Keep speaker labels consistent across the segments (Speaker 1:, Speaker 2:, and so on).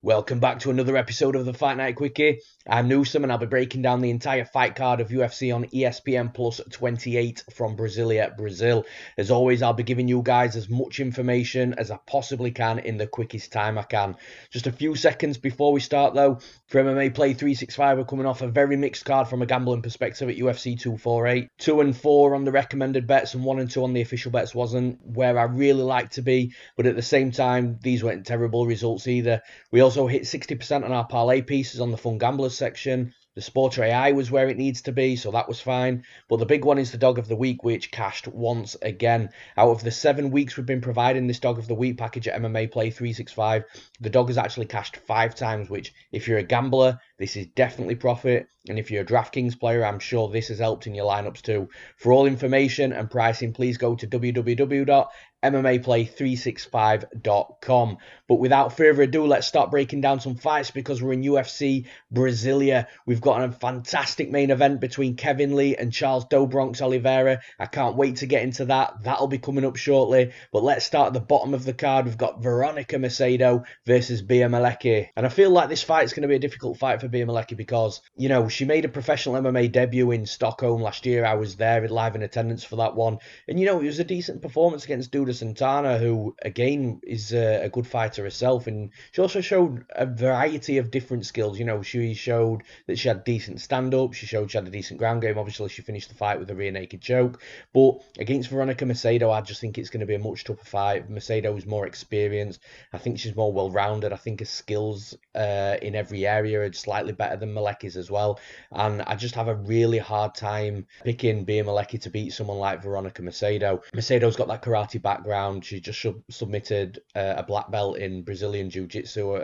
Speaker 1: Welcome back to another episode of the Fight Night Quickie. I'm Newsome and I'll be breaking down the entire fight card of UFC on ESPN Plus 28 from Brasilia, Brazil. As always, I'll be giving you guys as much information as I possibly can in the quickest time I can. Just a few seconds before we start though, for MMAPlay365, we're coming off a very mixed card from a gambling perspective at UFC 248. 2 and 4 on the recommended bets and 1 and 2 on the official bets wasn't where I really like to be, but at the same time, these weren't terrible results either. We also hit 60% on our parlay pieces on the Fun Gamblers section. The Sporter AI was where it needs to be, so that was fine. But the big one is the Dog of the Week, which cashed once again. Out of the 7 weeks we've been providing this Dog of the Week package at MMAPlay365, the dog has actually cashed 5 times, which, if you're a gambler, this is definitely profit. And if you're a DraftKings player, I'm sure this has helped in your lineups too. For all information and pricing, please go to www.MMAPlay365.com. But without further ado, let's start breaking down some fights because we're in UFC Brasilia. We've got a fantastic main event between Kevin Lee and Charles Do Bronx Oliveira. I can't wait to get into that. That'll be coming up shortly. But let's start at the bottom of the card. We've got Veronica Macedo versus Bia Malecki. And I feel like this fight's going to be a difficult fight for Bia Malecki because, you know, she made a professional MMA debut in Stockholm last year. I was there live in attendance for that one. And, you know, it was a decent performance against Duda Santana, who, again, is a good fighter herself. And she also showed a variety of different skills. You know, she showed that she had decent stand-up. She showed she had a decent ground game. Obviously, she finished the fight with a rear naked choke. But against Veronica Macedo, I just think it's going to be a much tougher fight. Macedo is more experienced. I think she's more well-rounded. I think her skills in every area are slightly better than Malecki's as well. And I just have a really hard time picking Bia Malecki to beat someone like Veronica Macedo. Macedo's got that karate background. She just submitted a black belt in Brazilian Jiu-Jitsu,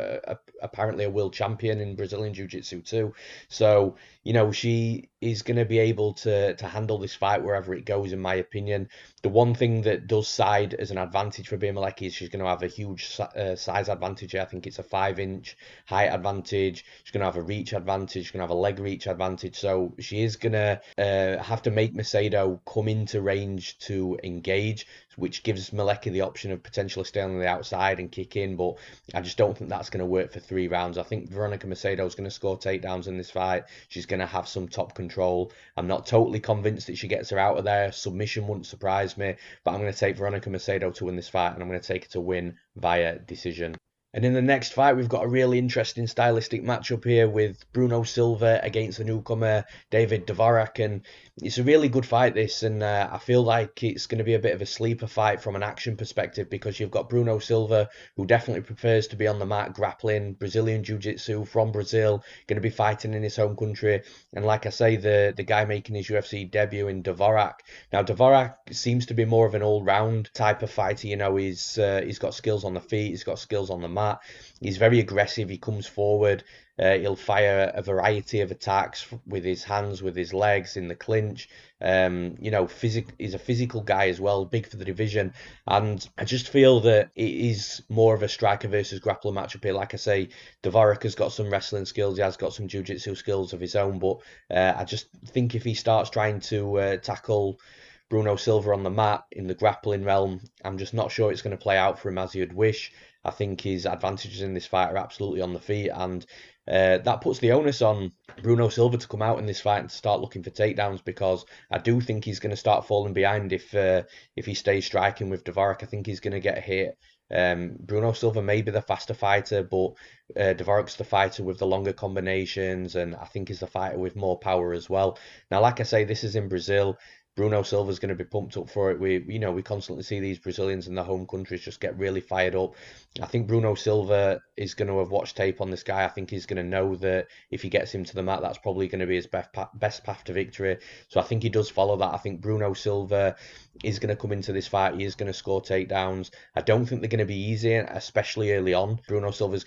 Speaker 1: apparently a world champion in Brazilian Jiu-Jitsu too. So, you know, she is going to be able to handle this fight wherever it goes, in my opinion. The one thing that does side as an advantage for Bia Malecki is she's going to have a huge size advantage. I think it's a 5-inch height advantage. She's going to have a reach advantage. She's going to have a leg reach advantage. So she is going to have to make Macedo come into range to engage, which gives Malecki the option of potentially staying on the outside and kick in. But I just don't think that's going to work for 3 rounds. I think Veronica Macedo is going to score takedowns in this fight. She's going to have some top control. I'm not totally convinced that she gets her out of there. Submission wouldn't surprise me, but I'm going to take Veronica Macedo to win this fight, and I'm going to take her to win via decision. And in the next fight, we've got a really interesting stylistic matchup here with Bruno Silva against the newcomer David Dvorak. And it's a really good fight, this. And I feel like it's going to be a bit of a sleeper fight from an action perspective because you've got Bruno Silva, who definitely prefers to be on the mat grappling, Brazilian Jiu-Jitsu from Brazil, going to be fighting in his home country. And like I say, the guy making his UFC debut in Dvorak. Now, Dvorak seems to be more of an all-round type of fighter. You know, he's got skills on the feet, he's got skills on the mat. He's very aggressive. He comes forward. He'll fire a variety of attacks with his hands, with his legs, in the clinch. You know, he's a physical guy as well, big for the division. And I just feel that it is more of a striker versus grappler matchup here. Like I say, Dvorak has got some wrestling skills. He has got some jiu-jitsu skills of his own. But I just think if he starts trying to tackle Bruno Silva on the mat in the grappling realm, I'm just not sure it's going to play out for him as you'd wish. I think his advantages in this fight are absolutely on the feet, and that puts the onus on Bruno Silva to come out in this fight and to start looking for takedowns, because I do think he's going to start falling behind if he stays striking with Dvorak. I think he's going to get hit. Bruno Silva may be the faster fighter, but Dvorak's the fighter with the longer combinations, and I think he's the fighter with more power as well. Now, like I say, this is in Brazil. Bruno Silva's going to be pumped up for it. We constantly see these Brazilians in their home countries just get really fired up. I think Bruno Silva is going to have watched tape on this guy. I think he's going to know that if he gets him to the mat, that's probably going to be his best path to victory. So I think he does follow that. I think Bruno Silva is going to come into this fight. He is going to score takedowns. I don't think they're going to be easy, especially early on. Bruno Silva's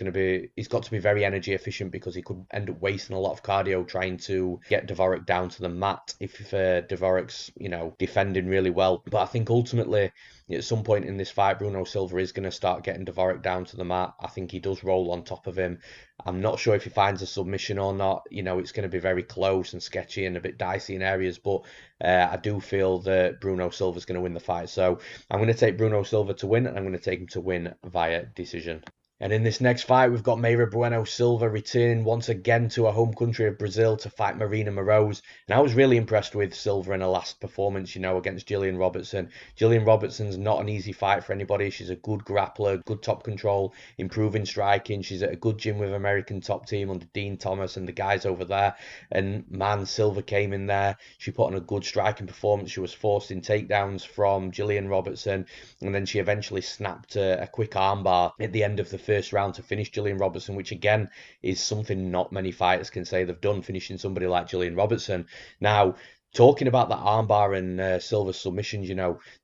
Speaker 1: he's got to be very energy efficient because he could end up wasting a lot of cardio trying to get Dvorak down to the mat if Dvorak's defending really well. But I think ultimately, at some point in this fight, Bruno Silva is going to start getting Dvorak down to the mat. I think he does roll on top of him. I'm not sure if he finds a submission or not. It's going to be very close and sketchy and a bit dicey in areas, but I do feel that Bruno Silva's going to win the fight. So I'm going to take Bruno Silva to win, and I'm going to take him to win via decision. And in this next fight, we've got Maia Silva returning once again to her home country of Brazil to fight Marina Moroz. And I was really impressed with Silva in her last performance, against Gillian Robertson. Gillian Robertson's not an easy fight for anybody. She's a good grappler, good top control, improving striking. She's at a good gym with American top team under Dean Thomas and the guys over there. And man, Silva came in there. She put on a good striking performance. She was forced in takedowns from Gillian Robertson. And then she eventually snapped a quick armbar at the end of the first round to finish Gillian Robertson, which again is something not many fighters can say they've done, finishing somebody like Gillian Robertson. Now, talking about that armbar and Silva submissions,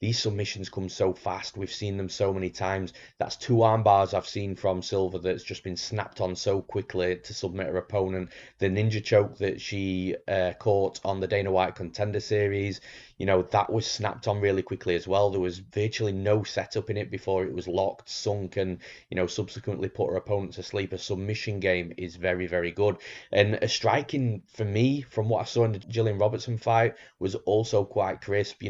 Speaker 1: these submissions come so fast. We've seen them so many times. That's 2 armbars I've seen from Silva that's just been snapped on so quickly to submit her opponent. The ninja choke that she caught on the Dana White Contender Series, that was snapped on really quickly as well. There was virtually no setup in it before it was locked, sunk, and, subsequently put her opponent to sleep. A submission game is very, very good. And a striking, for me, from what I saw in the Gillian Robertson fight, was also quite crisp.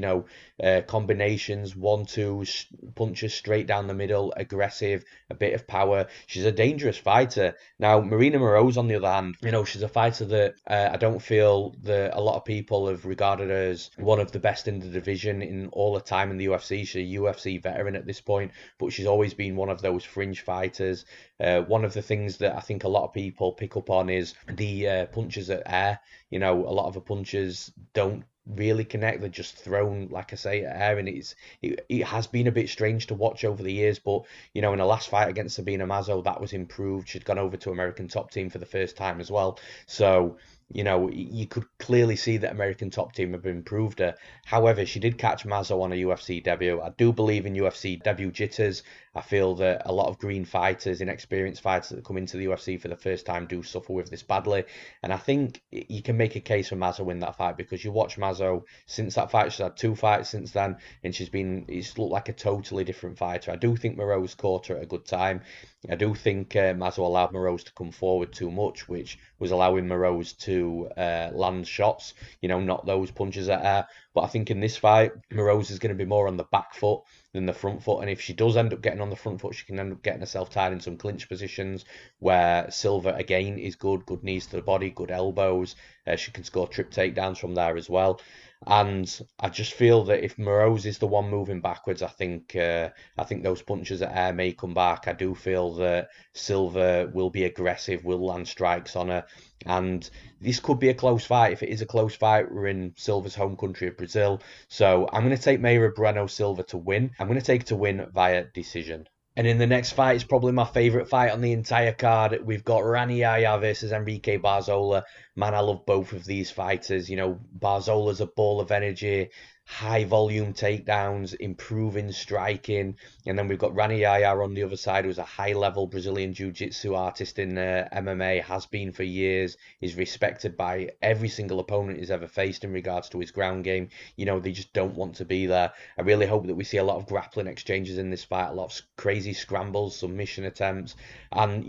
Speaker 1: Combinations, 1-2 punches straight down the middle, aggressive, a bit of power. She's a dangerous fighter. Now, Marina Moroz, on the other hand, she's a fighter that I don't feel that a lot of people have regarded as one of the best in the division in all the time in the UFC. She's a UFC veteran at this point, but she's always been one of those fringe fighters. One of the things that I think a lot of people pick up on is the punches at air. A lot of the punches don't really connect. They're just thrown, like I say, at air, and it has been a bit strange to watch over the years. But in the last fight against Sabina Mazo, that was improved. She'd gone over to American top team for the first time as well. So you could clearly see that American top team have improved her. However, she did catch Mazo on a UFC debut. I do believe in UFC debut jitters. I feel that a lot of green fighters, inexperienced fighters that come into the UFC for the first time do suffer with this badly. And I think you can make a case for Mazo in that fight, because you watch Mazo since that fight, she's had 2 fights since then, and it's looked like a totally different fighter. I do think Moroz caught her at a good time. I do think Mazo allowed Moroz to come forward too much, which was allowing Moroz to land shots, not those punches at air. But I think in this fight, Moroz is going to be more on the back foot than the front foot. And if she does end up getting on the front foot, she can end up getting herself tied in some clinch positions where Silva, again, is good knees to the body, good elbows. She can score trip takedowns from there as well. And I just feel that if Moroz is the one moving backwards, I think those punches at air may come back. I do feel that Silva will be aggressive, will land strikes on her. And this could be a close fight. If it is a close fight, we're in Silva's home country of Brazil. So I'm going to take Maia Silva to win. I'm going to take her to win via decision. And in the next fight, it's probably my favourite fight on the entire card. We've got Rani Yahya versus Enrique Barzola. Man, I love both of these fighters. Barzola's a ball of energy, high volume takedowns, improving striking. And then we've got Rani Yahya on the other side, who's a high level Brazilian jiu-jitsu artist in MMA, has been for years, is respected by every single opponent he's ever faced in regards to his ground game. They just don't want to be there. I really hope that we see a lot of grappling exchanges in this fight, a lot of crazy scrambles, submission attempts. And,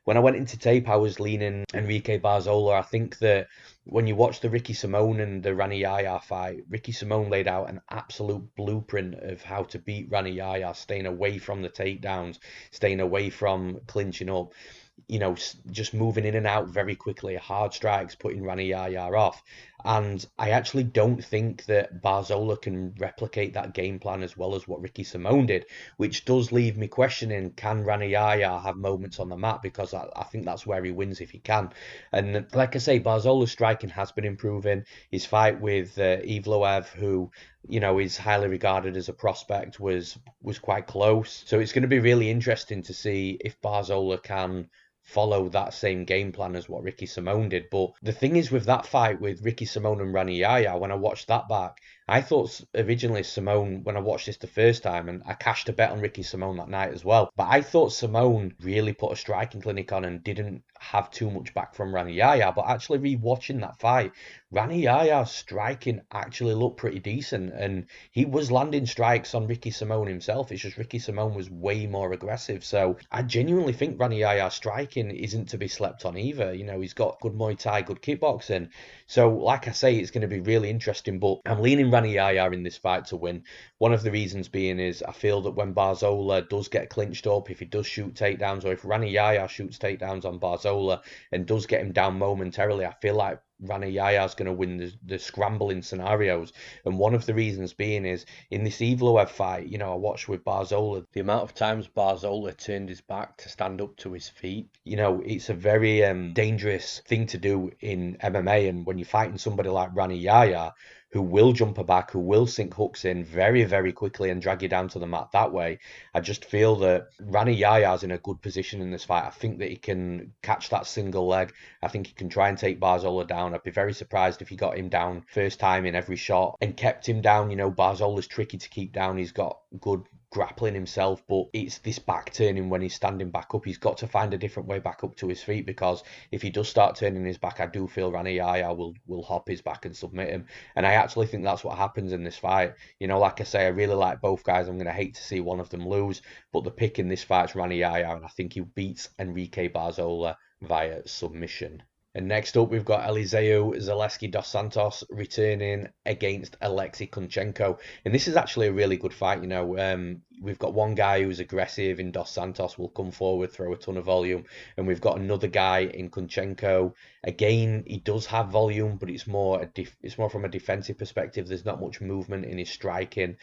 Speaker 1: when I went into tape, I was leaning Enrique Barzola. I think that when you watch the Ricky Simone and the Rani Yahya fight, Ricky Simone laid out an absolute blueprint of how to beat Rani Yahya, staying away from the takedowns, staying away from clinching up, just moving in and out very quickly, hard strikes, putting Rani Yahya off. And I actually don't think that Barzola can replicate that game plan as well as what Ricky Simone did, which does leave me questioning, can Rani Yahya have moments on the mat? Because I think that's where he wins if he can. And like I say, Barzola's striking has been improving. His fight with Evloev, who is highly regarded as a prospect, was quite close. So it's going to be really interesting to see if Barzola can follow that same game plan as what Ricky Simone did. But the thing is, with that fight with Ricky Simone and Rani Yahya, when I watched that back, I thought originally Simone, when I watched this the first time, and I cashed a bet on Ricky Simone that night as well, but I thought Simone really put a striking clinic on and didn't have too much back from Rani Yahya. But actually re-watching that fight, Rani Yahya's striking actually looked pretty decent, and he was landing strikes on Ricky Simone himself. It's just Ricky Simone was way more aggressive. So I genuinely think Rani Yahya's striking isn't to be slept on either. He's got good Muay Thai, good kickboxing. So like I say, it's going to be really interesting, but I'm leaning Rani Yahya in this fight to win. One of the reasons being is I feel that when Barzola does get clinched up, if he does shoot takedowns, or if Rani Yahya shoots takedowns on Barzola and does get him down momentarily, I feel like Rani Yahya is going to win the scrambling scenarios. And one of the reasons being is in this Evloev fight, you know, I watched with Barzola, the amount of times Barzola turned his back to stand up to his feet, you know, it's a very dangerous thing to do in MMA. And when you're fighting somebody like Rani Yahya, who will jump a back, who will sink hooks in very, very quickly and drag you down to the mat that way, I just feel that Rani Yahya's in a good position in this fight. I think that he can catch that single leg. I think he can try and take Barzola down. I'd be very surprised if he got him down first time in every shot and kept him down. You know, Barzola's tricky to keep down. He's got good grappling himself, but it's this back turning when he's standing back up. He's got to find a different way back up to his feet, because if he does start turning his back, I do feel Rani Yahya will hop his back and submit him. And I actually think that's what happens in this fight. You know, like I say, I really like both guys. I'm going to hate to see one of them lose, but the pick in this fight is Rani Yahya, and I think he beats Enrique Barzola via submission. And next up, we've got Elizeu Zaleski dos Santos returning against Aleksei Kunchenko. And this is actually a really good fight. You know, we've got one guy who's aggressive in Dos Santos, will come forward, throw a ton of volume. And we've got another guy in Kunchenko. Again, he does have volume, but it's more from a defensive perspective. There's not much movement in his striking.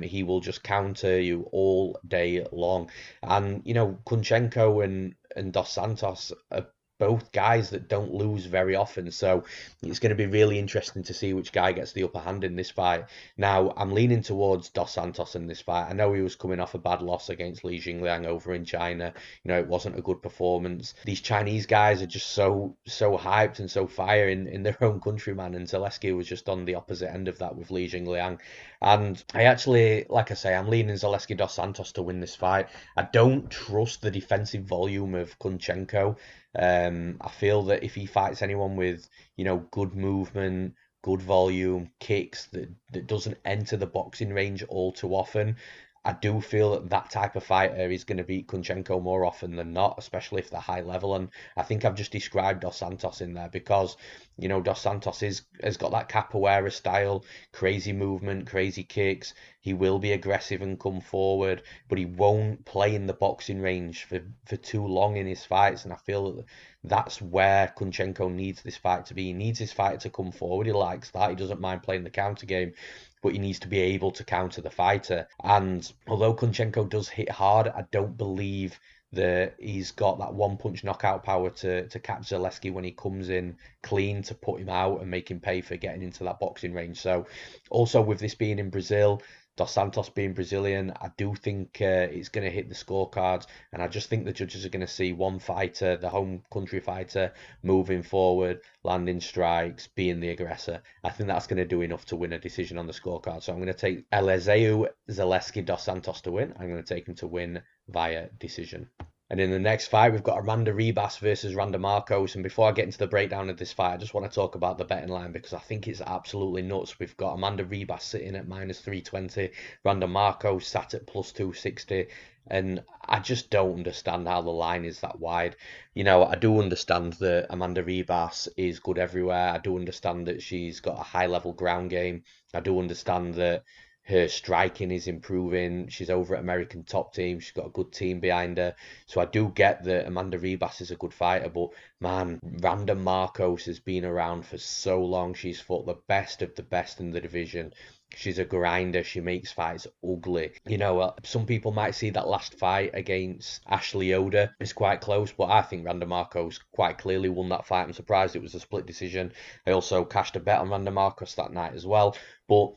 Speaker 1: He will just counter you all day long. And, you know, Kunchenko and Dos Santos are both guys that don't lose very often, so it's going to be really interesting to see which guy gets the upper hand in this fight. Now, I'm leaning towards Dos Santos in this fight. I know he was coming off a bad loss against Li Jingliang over in China. You know, it wasn't a good performance. These Chinese guys are just so hyped and so fire in their own country, man, and Zaleski was just on the opposite end of that with Li Jingliang. And I actually, like I say, I'm leaning Zaleski dos Santos to win this fight. I don't trust the defensive volume of Kunchenko. I feel that if he fights anyone with, you know, good movement, good volume, kicks that doesn't enter the boxing range all too often, I do feel that that type of fighter is going to beat Kunchenko more often than not, especially if they're high level. And I think I've just described Dos Santos in there because, you know, Dos Santos has got that capoeira style, crazy movement, crazy kicks. He will be aggressive and come forward, but he won't play in the boxing range for too long in his fights. And I feel that that's where Kunchenko needs this fight to be. He needs his fighter to come forward. He likes that. He doesn't mind playing the counter game, but he needs to be able to counter the fighter. And although Kunchenko does hit hard, I don't believe that he's got that one-punch knockout power to catch Zaleski when he comes in clean, to put him out and make him pay for getting into that boxing range. So also with this being in Brazil, Dos Santos being Brazilian, I do think it's going to hit the scorecards, and I just think the judges are going to see one fighter, the home country fighter, moving forward, landing strikes, being the aggressor. I think that's going to do enough to win a decision on the scorecard. So I'm going to take Elizeu Zaleski dos Santos to win. I'm going to take him to win via decision. And in the next fight, we've got Amanda Ribas versus Randa Markos. And before I get into the breakdown of this fight, I just want to talk about the betting line because I think it's absolutely nuts. We've got Amanda Ribas sitting at -320, Randa Markos sat at +260. And I just don't understand how the line is that wide. You know, I do understand that Amanda Ribas is good everywhere. I do understand that she's got a high-level ground game. I do understand that her striking is improving. She's over at American Top Team. She's got a good team behind her. So I do get that Amanda Ribas is a good fighter. But, man, Randa Markos has been around for so long. She's fought the best of the best in the division. She's a grinder. She makes fights ugly. You know, some people might see that last fight against Ashley Yoder is quite close, but I think Randa Markos quite clearly won that fight. I'm surprised it was a split decision. I also cashed a bet on Randa Markos that night as well. But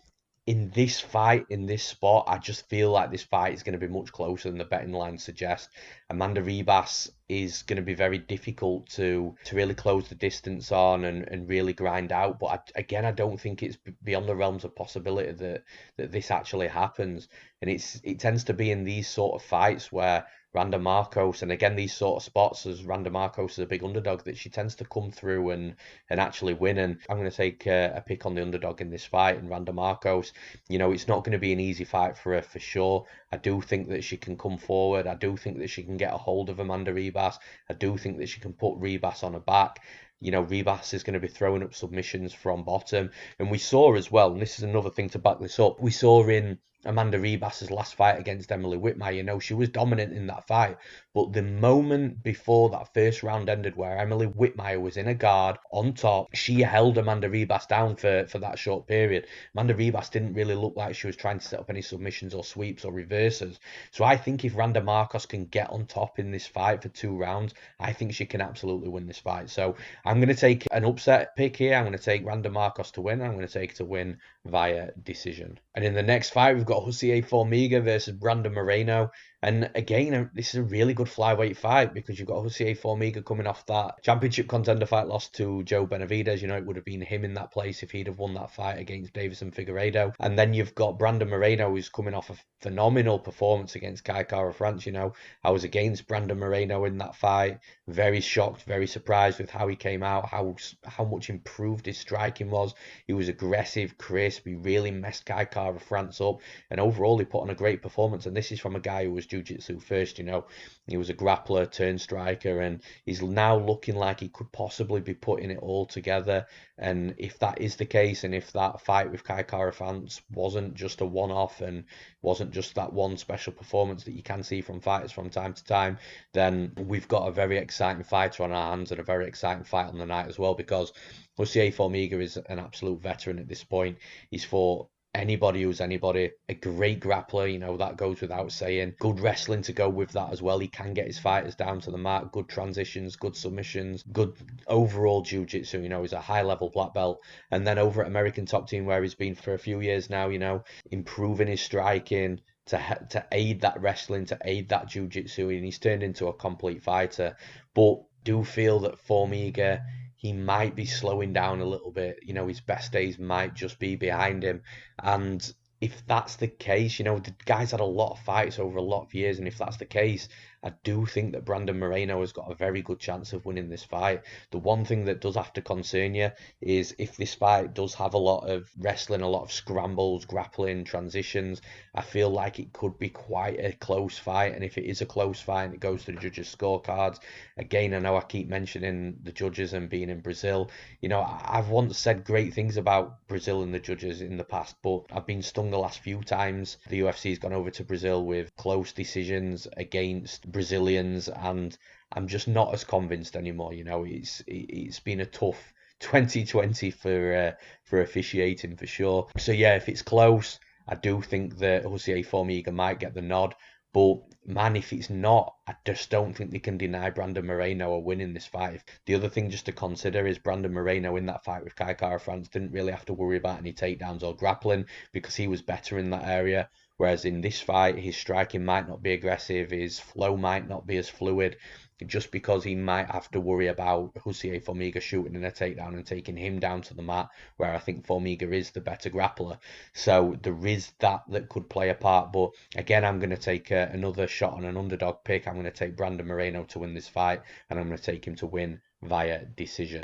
Speaker 1: in this fight, in this spot, I just feel like this fight is going to be much closer than the betting line suggests. Amanda Ribas is going to be very difficult to really close the distance on and really grind out. But I don't think it's beyond the realms of possibility that this actually happens. And it tends to be in these sort of fights where Randa Markos. And again, these sort of spots, as Randa Markos is a big underdog, that she tends to come through and actually win. And I'm going to take a pick on the underdog in this fight, and Randa Markos. It's not going to be an easy fight for her for sure. I do think that she can come forward. I do think that she can get a hold of Amanda Ribas. I do think that she can put Ribas on her back. Ribas is going to be throwing up submissions from bottom. And we saw as well, and this is another thing to back this up, we saw in Amanda Ribas's last fight against Emily Whitmire, she was dominant in that fight. But the moment before that first round ended, where Emily Whitmire was in a guard on top, she held Amanda Ribas down for that short period. Amanda Ribas didn't really look like she was trying to set up any submissions or sweeps or reverses. So I think if Randa Markos can get on top in this fight for 2 rounds, I think she can absolutely win this fight. So I'm going to take an upset pick here. I'm going to take Randa Markos to win. I'm going to take her to win via decision. And in the next fight, we've got Jussier Formiga versus Brandon Moreno. And again, this is a really good flyweight fight, because you've got Jussier Formiga coming off that championship contender fight loss to Joe Benavidez. It would have been him in that place if he'd have won that fight against Davison Figueiredo. And then you've got Brandon Moreno, who's coming off a phenomenal performance against Kai Kara France. I was against Brandon Moreno in that fight. Very shocked, very surprised with how he came out, how much improved his striking was. He was aggressive, crisp. He really messed Kai Kara France up. And overall, he put on a great performance. And this is from a guy who was jiu-jitsu first. He was a grappler turned striker, and he's now looking like he could possibly be putting it all together. And if that is the case, and if that fight with Kai Kara France wasn't just a one-off and wasn't just that one special performance that you can see from fighters from time to time, then we've got a very exciting fighter on our hands, and a very exciting fight on the night as well, because Jussier Formiga is an absolute veteran at this point. He's fought anybody who's anybody, a great grappler, that goes without saying. Good wrestling to go with that as well. He can get his fighters down to the mat, good transitions, good submissions, good overall jiu-jitsu. He's a high-level black belt. And then over at American Top Team, where he's been for a few years now, improving his striking, to aid that wrestling, to aid that jiu-jitsu, and he's turned into a complete fighter. But do feel that Formiga, he might be slowing down a little bit. His best days might just be behind him. And if that's the case, the guy's had a lot of fights over a lot of years. And if that's the case, I do think that Brandon Moreno has got a very good chance of winning this fight. The one thing that does have to concern you is if this fight does have a lot of wrestling, a lot of scrambles, grappling, transitions, I feel like it could be quite a close fight. And if it is a close fight and it goes to the judges' scorecards, again, I know I keep mentioning the judges and being in Brazil. I've once said great things about Brazil and the judges in the past, but I've been stung the last few times. The UFC's gone over to Brazil with close decisions against Brazilians, and I'm just not as convinced anymore. It's been a tough 2020 for officiating for sure. So yeah, if it's close, I do think that Jussier Formiga might get the nod. But man, if it's not, I just don't think they can deny Brandon Moreno a win in this fight. The other thing just to consider is Brandon Moreno in that fight with Kai Kara France didn't really have to worry about any takedowns or grappling, because he was better in that area. Whereas in this fight, his striking might not be aggressive, his flow might not be as fluid, just because he might have to worry about Jussier Formiga shooting in a takedown and taking him down to the mat, where I think Formiga is the better grappler. So there is that could play a part. But again, I'm going to take another shot on an underdog pick. I'm going to take Brandon Moreno to win this fight, and I'm going to take him to win via decision.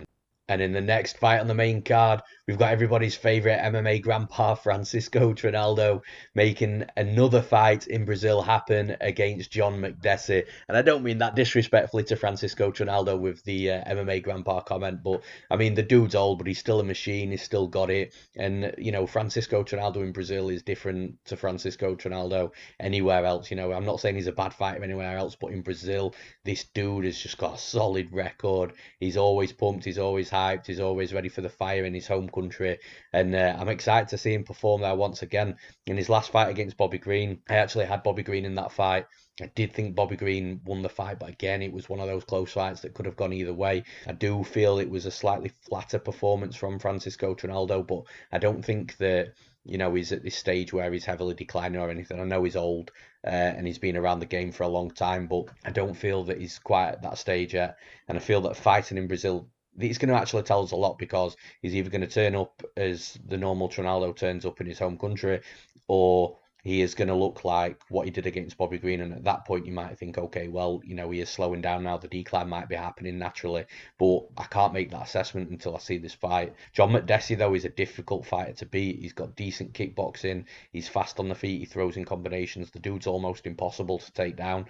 Speaker 1: And in the next fight on the main card, we've got everybody's favourite MMA grandpa, Francisco Trinaldo, making another fight in Brazil happen against John Makdessi. And I don't mean that disrespectfully to Francisco Trinaldo with the MMA grandpa comment, but I mean, the dude's old, but he's still a machine, he's still got it. And, Francisco Trinaldo in Brazil is different to Francisco Trinaldo anywhere else. I'm not saying he's a bad fighter anywhere else, but in Brazil, this dude has just got a solid record. He's always pumped, he's always hyped, he's always ready for the fire in his home country, and I'm excited to see him perform there once again. In his last fight against Bobby Green, I actually had Bobby Green in that fight. I did think Bobby Green won the fight, but again, it was one of those close fights that could have gone either way. I do feel it was a slightly flatter performance from Francisco Trinaldo, but I don't think that he's at this stage where he's heavily declining or anything. I know he's old and he's been around the game for a long time, but I don't feel that he's quite at that stage yet. And I feel that fighting in Brazil, it's going to actually tell us a lot, because he's either going to turn up as the normal Trinaldo turns up in his home country, or he is going to look like what he did against Bobby Green. And at that point, you might think, okay, well, he is slowing down now. The decline might be happening naturally. But I can't make that assessment until I see this fight. John Makdessi, though, is a difficult fighter to beat. He's got decent kickboxing. He's fast on the feet. He throws in combinations. The dude's almost impossible to take down.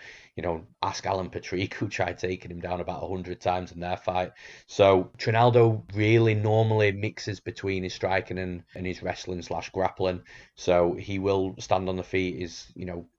Speaker 1: Ask Alan Patrick, who tried taking him down about 100 times in their fight. So Trinaldo really normally mixes between his striking and his wrestling / grappling. So he will stand on the feet, is,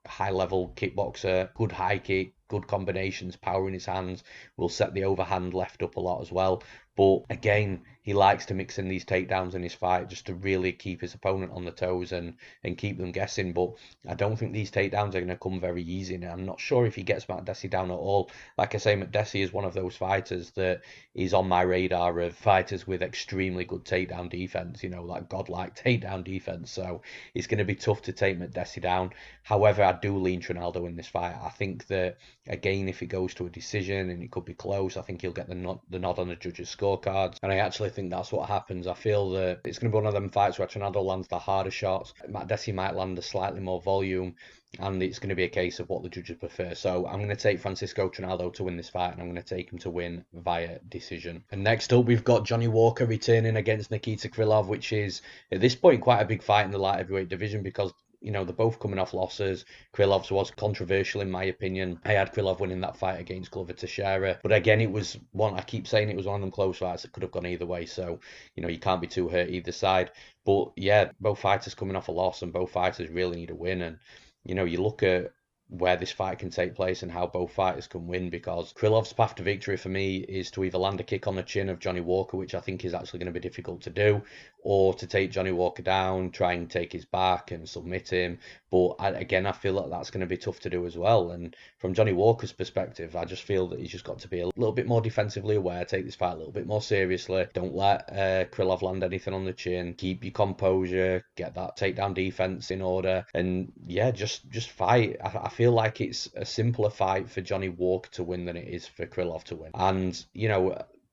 Speaker 1: high level kickboxer, good high kick, good combinations, power in his hands, will set the overhand left up a lot as well. But again, he likes to mix in these takedowns in his fight just to really keep his opponent on the toes and keep them guessing. But I don't think these takedowns are going to come very easy. And I'm not sure if he gets Makdessi down at all. Like I say, Makdessi is one of those fighters that is on my radar of fighters with extremely good takedown defense, like godlike takedown defense. So it's going to be tough to take Makdessi down. However, I do lean Trinaldo in this fight. I think that, again, if it goes to a decision and it could be close, I think he'll get the nod on the judges' scorecards. And I actually think that's what happens. I feel that it's going to be one of them fights where Trinaldo lands the harder shots. Makdessi might land a slightly more volume, and it's going to be a case of what the judges prefer. So I'm going to take Francisco Trinaldo to win this fight, and I'm going to take him to win via decision. And next up, we've got Johnny Walker returning against Nikita Krylov, which is, at this point, quite a big fight in the light heavyweight division because they're both coming off losses. Krylov's was controversial in my opinion. I had Krylov winning that fight against Glover Teixeira. But again, it was one, I keep saying it was one of them close fights that could have gone either way. So, you can't be too hurt either side. But yeah, both fighters coming off a loss and both fighters really need a win. And, you look at where this fight can take place and how both fighters can win, because Krylov's path to victory for me is to either land a kick on the chin of Johnny Walker, which I think is actually going to be difficult to do, or to take Johnny Walker down, try and take his back and submit him. But I feel like that's going to be tough to do as well. And from Johnny Walker's perspective, I just feel that he's just got to be a little bit more defensively aware, take this fight a little bit more seriously. Don't let Krylov land anything on the chin. Keep your composure, get that takedown defense in order, and yeah, just fight. I feel like it's a simpler fight for Johnny Walker to win than it is for Krylov to win. And,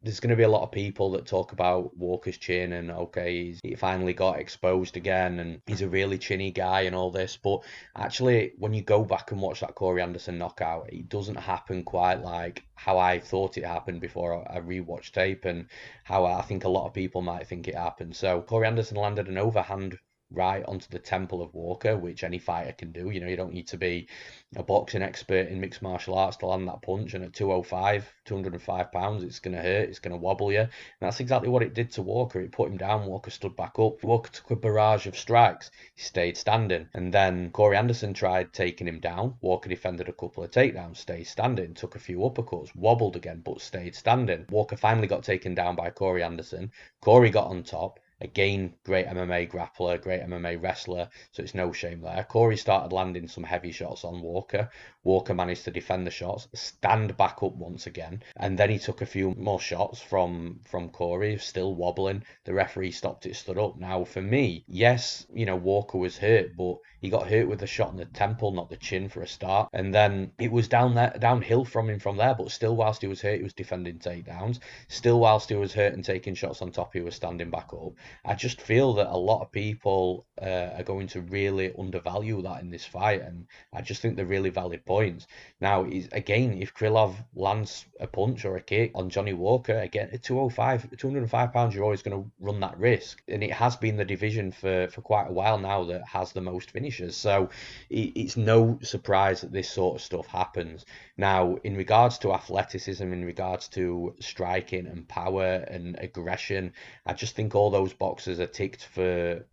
Speaker 1: there's going to be a lot of people that talk about Walker's chin and, okay, he finally got exposed again and he's a really chinny guy and all this. But actually, when you go back and watch that Corey Anderson knockout, it doesn't happen quite like how I thought it happened before I rewatched tape and how I think a lot of people might think it happened. So Corey Anderson landed an overhand right onto the temple of Walker, which any fighter can do. You don't need to be a boxing expert in mixed martial arts to land that punch, and at 205 pounds, it's going to hurt, it's going to wobble you. And that's exactly what it did to Walker. It put him down. Walker stood back up. Walker took a barrage of strikes. He stayed standing. And then Corey Anderson tried taking him down. Walker defended a couple of takedowns, stayed standing, took a few uppercuts, wobbled again, but stayed standing. Walker finally got taken down by Corey Anderson. Corey got on top. Again, great MMA grappler, great MMA wrestler, so it's no shame there. Corey started landing some heavy shots on Walker. Walker managed to defend the shots, stand back up once again, and then he took a few more shots from Corey, still wobbling. The referee stopped it, stood up. Now, for me, yes, Walker was hurt, but he got hurt with a shot in the temple, not the chin for a start. And then it was downhill from him from there, but still whilst he was hurt, he was defending takedowns. Still whilst he was hurt and taking shots on top, he was standing back up. I just feel that a lot of people are going to really undervalue that in this fight, and I just think they're really valid points. Now, again, if Krylov lands a punch or a kick on Johnny Walker, again, at 205 pounds, you're always going to run that risk. And it has been the division for quite a while now that has the most finishers. So it's no surprise that this sort of stuff happens. Now, in regards to athleticism, in regards to striking and power and aggression, I just think all those boxes are ticked for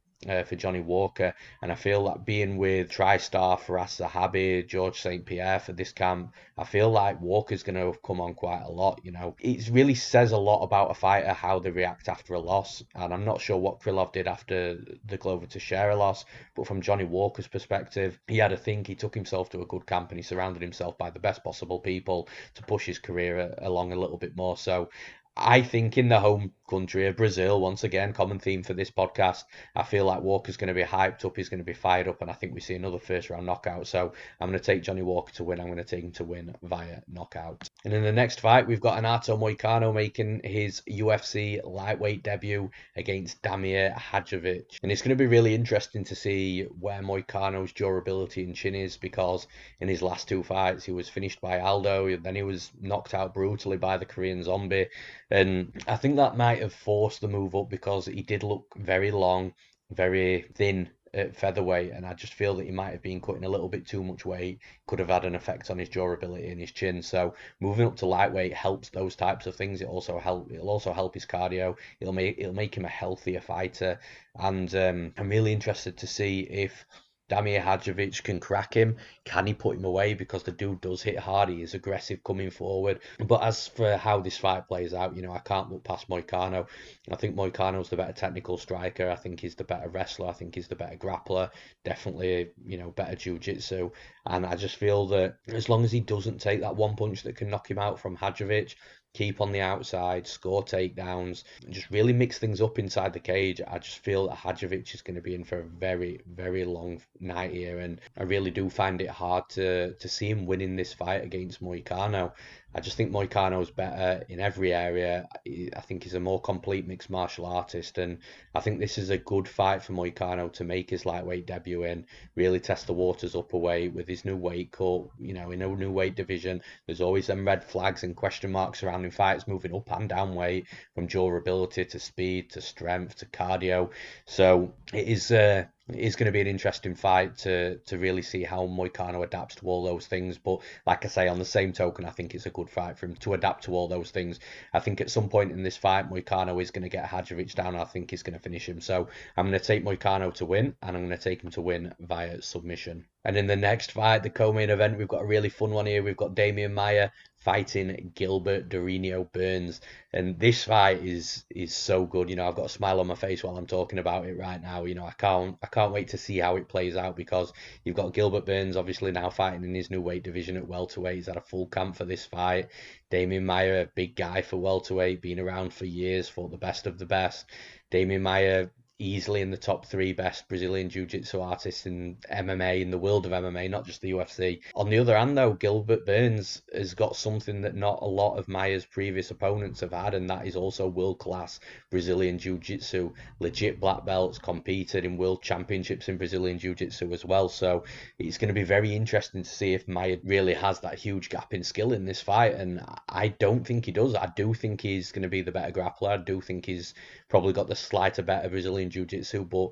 Speaker 1: Johnny Walker, and I feel that being with TriStar, Faraz Zahabi, George St. Pierre for this camp, I feel like Walker's going to have come on quite a lot. It really says a lot about a fighter how they react after a loss, and I'm not sure what Krylov did after the Glover Teixeira loss, but from Johnny Walker's perspective, he had a think. He took himself to a good camp and he surrounded himself by the best possible people to push his career along a little bit more. So I think in the home country of Brazil. Once again, common theme for this podcast. I feel like Walker's going to be hyped up, he's going to be fired up, and I think we see another first round knockout. So I'm going to take Johnny Walker to win. I'm going to take him to win via knockout. And in the next fight, we've got Renato Moicano making his UFC lightweight debut against Damir Hadzovic. And it's going to be really interesting to see where Moicano's durability and chin is, because in his last two fights, he was finished by Aldo, then he was knocked out brutally by the Korean Zombie. And I think that might have forced the move up, because he did look very long, very thin at featherweight, and I just feel that he might have been cutting a little bit too much weight, could have had an effect on his durability and his chin. So moving up to lightweight helps those types of things. It'll also help his cardio. It'll make him a healthier fighter, and I'm really interested to see if Damir Hadzovic can crack him. Can he put him away? Because the dude does hit hard. He is aggressive coming forward. But as for how this fight plays out, I can't look past Moicano. I think Moicano's the better technical striker. I think he's the better wrestler. I think he's the better grappler. Definitely, better jiu-jitsu. And I just feel that as long as he doesn't take that one punch that can knock him out from Hadzovic, keep on the outside, score takedowns, and just really mix things up inside the cage, I just feel that Hadzovic is going to be in for a very, very long night here, and I really do find it hard to see him winning this fight against Moicano. I just think Moicano's better in every area. I think he's a more complete mixed martial artist, and I think this is a good fight for Moicano to make his lightweight debut in, really test the waters up away with his new weight cut, in a new weight division. There's always them red flags and question marks surrounding fights moving up and down weight, from durability to speed to strength to cardio. So it is going to be an interesting fight to really see how Moicano adapts to all those things. But like I say, on the same token, I think it's a good fight for him to adapt to all those things. I think at some point in this fight, Moicano is going to get Hadzovic down, and I think he's going to finish him. So I'm going to take Moicano to win, and I'm going to take him to win via submission. And in the next fight, the co-main event, we've got a really fun one here. We've got Demian Maia fighting Gilbert Burns, and this fight is so good. I've got a smile on my face while I'm talking about it right now. I can't wait to see how it plays out, because you've got Gilbert Burns obviously now fighting in his new weight division at welterweight. He's had a full camp for this fight. Demian Maia, a big guy for welterweight, been around for years, fought the best of the best. Demian Maia, easily in the top 3 best Brazilian jiu-jitsu artists in MMA, in the world of MMA, not just the UFC. On the other hand, though, Gilbert Burns has got something that not a lot of Maia's previous opponents have had, and that is also world-class Brazilian jiu-jitsu. Legit black belts, competed in world championships in Brazilian jiu-jitsu as well. So it's going to be very interesting to see if Maia really has that huge gap in skill in this fight, and I don't think he does. I do think he's going to be the better grappler. I do think he's probably got the slighter better Brazilian jiu-jitsu, but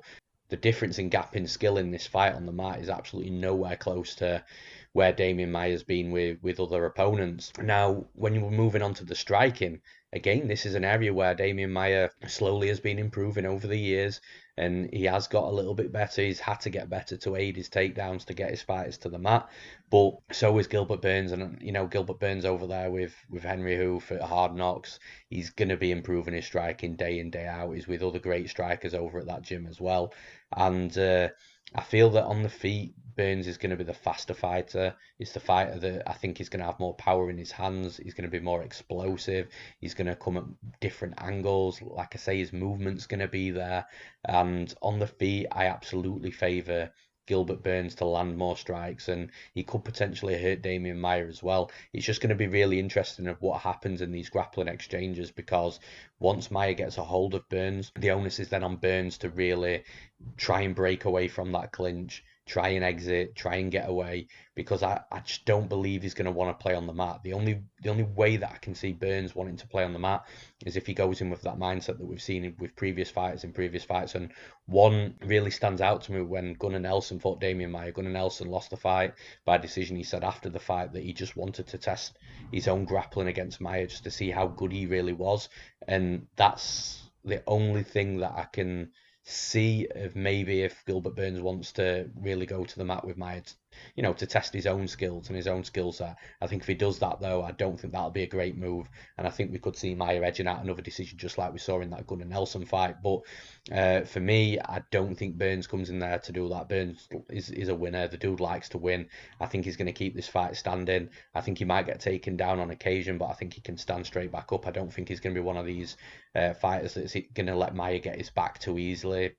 Speaker 1: the difference in gap in skill in this fight on the mat is absolutely nowhere close to where Demian Maia's been with other opponents. Now, when you're moving on to the striking, again, this is an area where Demian Maia slowly has been improving over the years, and he has got a little bit better. He's had to get better to aid his takedowns, to get his fighters to the mat. But so is Gilbert Burns, and Gilbert Burns over there with Henry Hoof at Hard Knocks. He's going to be improving his striking day in, day out. He's with other great strikers over at that gym as well. And I feel that on the feet, Burns is going to be the faster fighter. It's the fighter that I think is going to have more power in his hands. He's going to be more explosive. He's going to come at different angles. Like I say, his movement's going to be there. And on the feet, I absolutely favour Gilbert Burns to land more strikes, and he could potentially hurt Demian Maia as well. It's just going to be really interesting of what happens in these grappling exchanges, because once Maia gets a hold of Burns, the onus is then on Burns to really try and break away from that clinch, try and exit, try and get away, because I just don't believe he's going to want to play on the mat. The only way that I can see Burns wanting to play on the mat is if he goes in with that mindset that we've seen with previous fighters in previous fights. And one really stands out to me when Gunnar Nelson fought Demian Maia. Gunnar Nelson lost the fight by decision. He said after the fight that he just wanted to test his own grappling against Maia just to see how good he really was. And that's the only thing that I can see of maybe if Gilbert Burns wants to really go to the mat with Maia to test his own skills and his own skill set. I think if he does that, though, I don't think that'll be a great move. And I think we could see Maia edging out another decision, just like we saw in that Gunnar Nelson fight. But for me, I don't think Burns comes in there to do that. Burns is a winner. The dude likes to win. I think he's going to keep this fight standing. I think he might get taken down on occasion, but I think he can stand straight back up. I don't think he's going to be one of these fighters that's going to let Maia get his back too easily.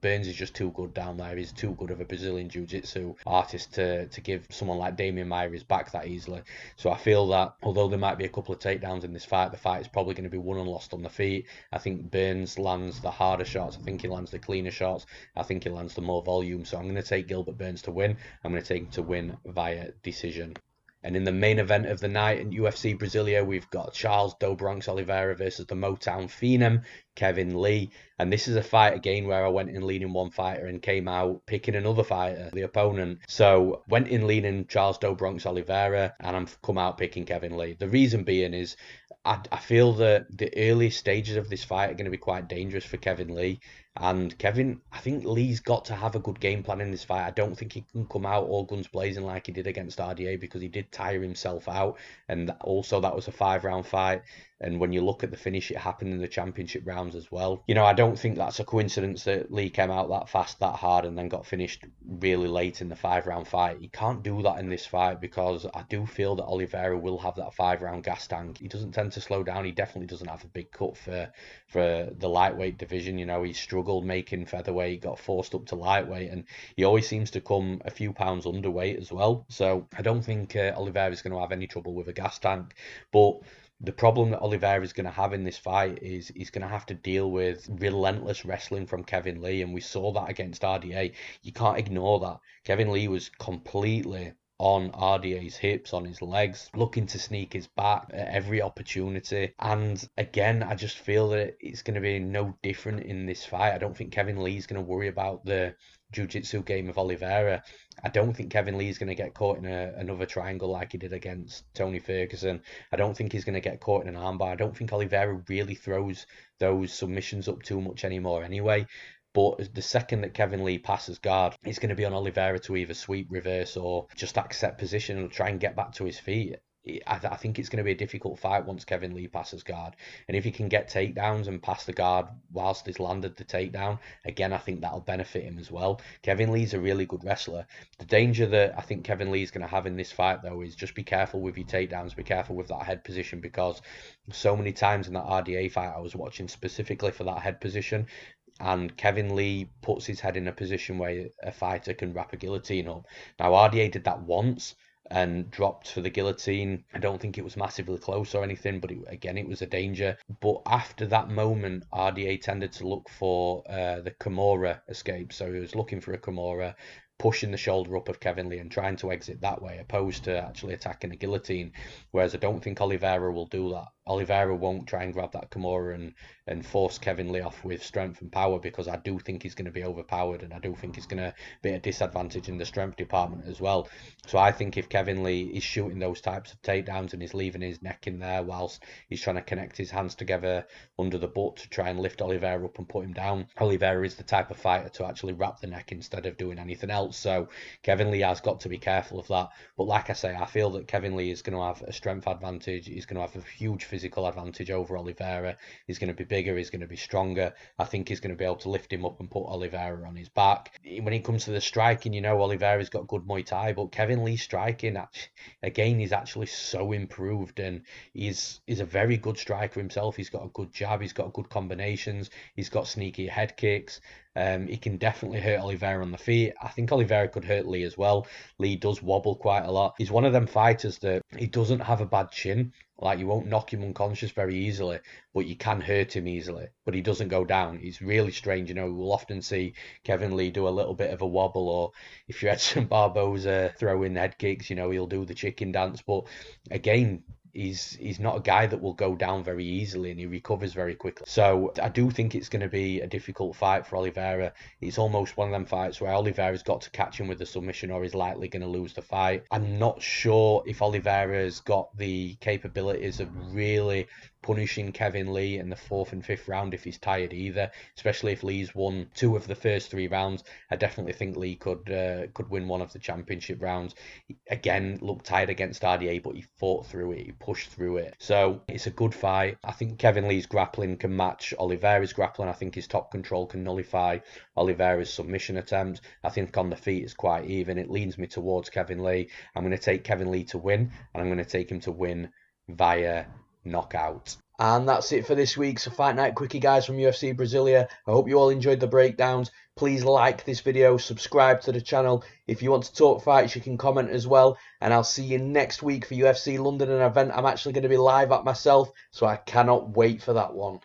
Speaker 1: Burns is just too good down there. He's too good of a Brazilian Jiu-Jitsu artist to give someone like Demian Maia his back that easily. So I feel that although there might be a couple of takedowns in this fight, the fight is probably going to be won and lost on the feet. I think Burns lands the harder shots. I think he lands the cleaner shots. I think he lands the more volume. So I'm going to take Gilbert Burns to win. I'm going to take him to win via decision. And in the main event of the night in UFC Brasilia, we've got Charles "Do Bronx" Oliveira versus the Motown Phenom, Kevin Lee. And this is a fight again where I went in leaning one fighter and came out picking another fighter, the opponent. So went in leaning Charles "Do Bronx" Oliveira, and I'm come out picking Kevin Lee. The reason being is I feel that the early stages of this fight are going to be quite dangerous for Kevin Lee. And I think Lee's got to have a good game plan in this fight. I don't think he can come out all guns blazing like he did against RDA, because he did tire himself out. And also that was a 5-round fight. And when you look at the finish, it happened in the championship rounds as well. I don't think that's a coincidence that Lee came out that fast, that hard, and then got finished really late in the 5-round fight. He can't do that in this fight, because I do feel that Oliveira will have that 5-round gas tank. He doesn't tend to slow down. He definitely doesn't have a big cut for the lightweight division. He struggled making featherweight, got forced up to lightweight, and he always seems to come a few pounds underweight as well. So I don't think Oliveira is going to have any trouble with a gas tank. But the problem that Oliveira is going to have in this fight is he's going to have to deal with relentless wrestling from Kevin Lee, and we saw that against RDA. You can't ignore that. Kevin Lee was completely on RDA's hips, on his legs, looking to sneak his back at every opportunity. And again, I just feel that it's going to be no different in this fight. I don't think Kevin Lee's going to worry about the jiu-jitsu game of Oliveira. I don't think Kevin Lee is going to get caught in another triangle like he did against Tony Ferguson. I don't think he's going to get caught in an armbar. I don't think Oliveira really throws those submissions up too much anymore anyway. But the second that Kevin Lee passes guard, it's going to be on Oliveira to either sweep, reverse, or just accept position and try and get back to his feet. I think it's going to be a difficult fight once Kevin Lee passes guard. And if he can get takedowns and pass the guard whilst he's landed the takedown, again, I think that'll benefit him as well. Kevin Lee's a really good wrestler. The danger that I think Kevin Lee is going to have in this fight, though, is just be careful with your takedowns, be careful with that head position, because so many times in that RDA fight I was watching specifically for that head position, and Kevin Lee puts his head in a position where a fighter can wrap a guillotine up. Now, RDA did that once and dropped for the guillotine. I don't think it was massively close or anything, but it was a danger. But after that moment, RDA tended to look for the Kimura escape. So he was looking for a Kimura, pushing the shoulder up of Kevin Lee and trying to exit that way, opposed to actually attacking a guillotine. Whereas I don't think Oliveira will do that. Oliveira won't try and grab that Kimura and force Kevin Lee off with strength and power, because I do think he's going to be overpowered, and I do think he's going to be at a disadvantage in the strength department as well. So I think if Kevin Lee is shooting those types of takedowns and he's leaving his neck in there whilst he's trying to connect his hands together under the butt to try and lift Oliveira up and put him down, Oliveira is the type of fighter to actually wrap the neck instead of doing anything else. So Kevin Lee has got to be careful of that. But like I say, I feel that Kevin Lee is going to have a strength advantage. He's going to have a huge physical advantage over Oliveira. He's going to be bigger. He's going to be stronger. I think he's going to be able to lift him up and put Oliveira on his back. When it comes to the striking, Oliveira's got good Muay Thai, but Kevin Lee's striking, again, he's actually so improved, and he's a very good striker himself. He's got a good jab. He's got good combinations. He's got sneaky head kicks. He can definitely hurt Oliveira on the feet. I think Oliveira could hurt Lee as well. Lee does wobble quite a lot. He's one of them fighters that he doesn't have a bad chin. Like, you won't knock him unconscious very easily, but you can hurt him easily. But he doesn't go down. He's really strange. We'll often see Kevin Lee do a little bit of a wobble, or if you had some Barboza throw in head kicks, he'll do the chicken dance. But again, he's not a guy that will go down very easily, and he recovers very quickly. So I do think it's going to be a difficult fight for Oliveira. It's almost one of them fights where Oliveira's got to catch him with a submission or he's likely going to lose the fight. I'm not sure if Oliveira's got the capabilities of really punishing Kevin Lee in the 4th and 5th round if he's tired either, especially if Lee's won 2 of the first 3 rounds. I definitely think Lee could win one of the championship rounds. He, again, looked tired against RDA, but he fought through it, he pushed through it. So it's a good fight. I think Kevin Lee's grappling can match Oliveira's grappling. I think his top control can nullify Oliveira's submission attempts. I think on the feet it's quite even. It leans me towards Kevin Lee. I'm going to take Kevin Lee to win, and I'm going to take him to win via knockout. And that's it for this week's Fight Night Quickie, guys, from UFC Brasilia. I hope you all enjoyed the breakdowns. Please like this video, subscribe to the channel. If you want to talk fights, you can comment as well. And I'll see you next week for UFC London, an event I'm actually going to be live at myself, so I cannot wait for that one.